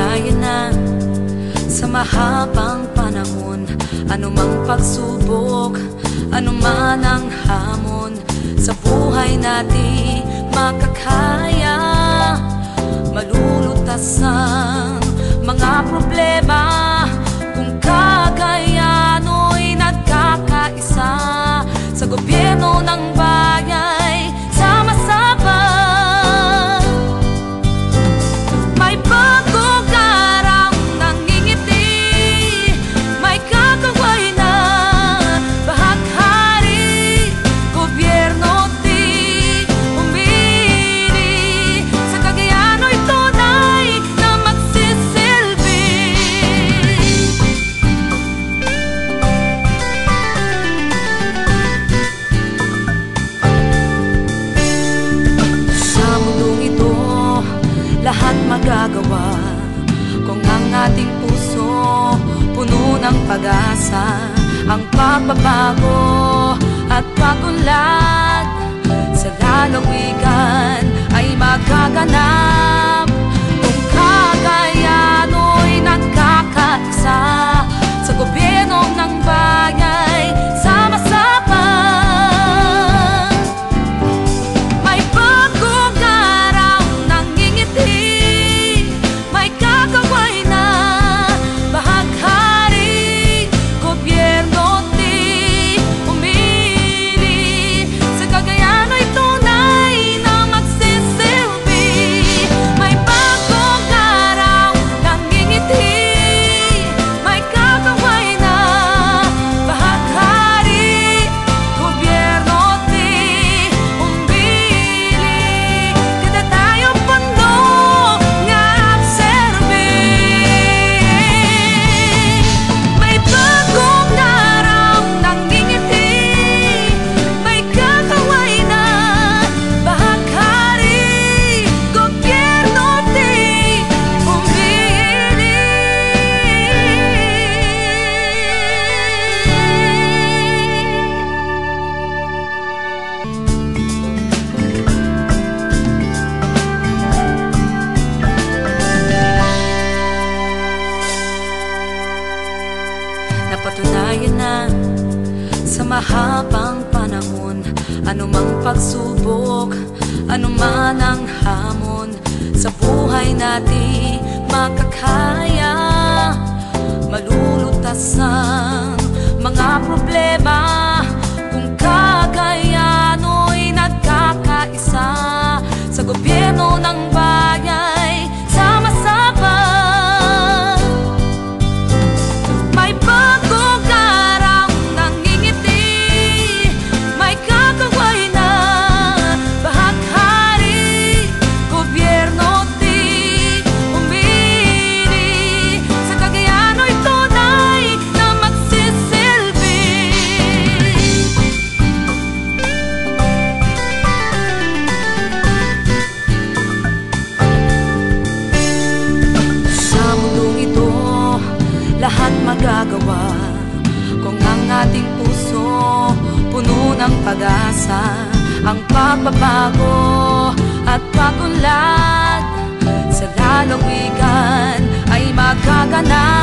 Napatunayan na sa mahabang panahon, anumang pagsubok, anuman ang hamon sa buhay natin makakaya. Malulutas ang mga problema kung kakayano'y nagkakaisa. Sa gobyerno ng bayan sama-sama, may bagong araw nangingiti, may kakaway na bahaghari. Gobyerno di umili, sa Cagayano'y tunay na magsisilbi. Sa mundong ito, lahat magagawa kung ang ating puso puno ng pag-asa. Ang pagbabago at pag-unlad sa lalawigan ay magaganap kung kakayano'y nagkakaisa. Sa gobyerno ng bayan sama-sama, may bagong araw nangingiti, may kakaway na bahaghari. Gobyerno di umili, sa Cagayano'y tunay na magsisilbi. May bagong araw nangingiti, may kakaway na bahaghari. Gobyerno di umili, kada tayo puno nga abserbi. May bagong araw nangingiti, may kakaway na bahaghari. Gobyerno di umili. Napatunayan na sa mahabang panahon, anumang pagsubok, anuman ang hamon sa buhay natin makakaya. Malulutas ang mga problema kung kakayano'y nagkakaisa. Sa gobyerno ng bayan sama-sama, may bagong araw nangingiti, may kakaway na bahaghari. Gobyerno di umili, sa Cagayano'y tunay na magsisilbi. Sa mundong ito, lahat magagawa kung ang ating puso puno ng pag-asa. Ang pagbabago at pag-unlad sa lalawigan ay magaganap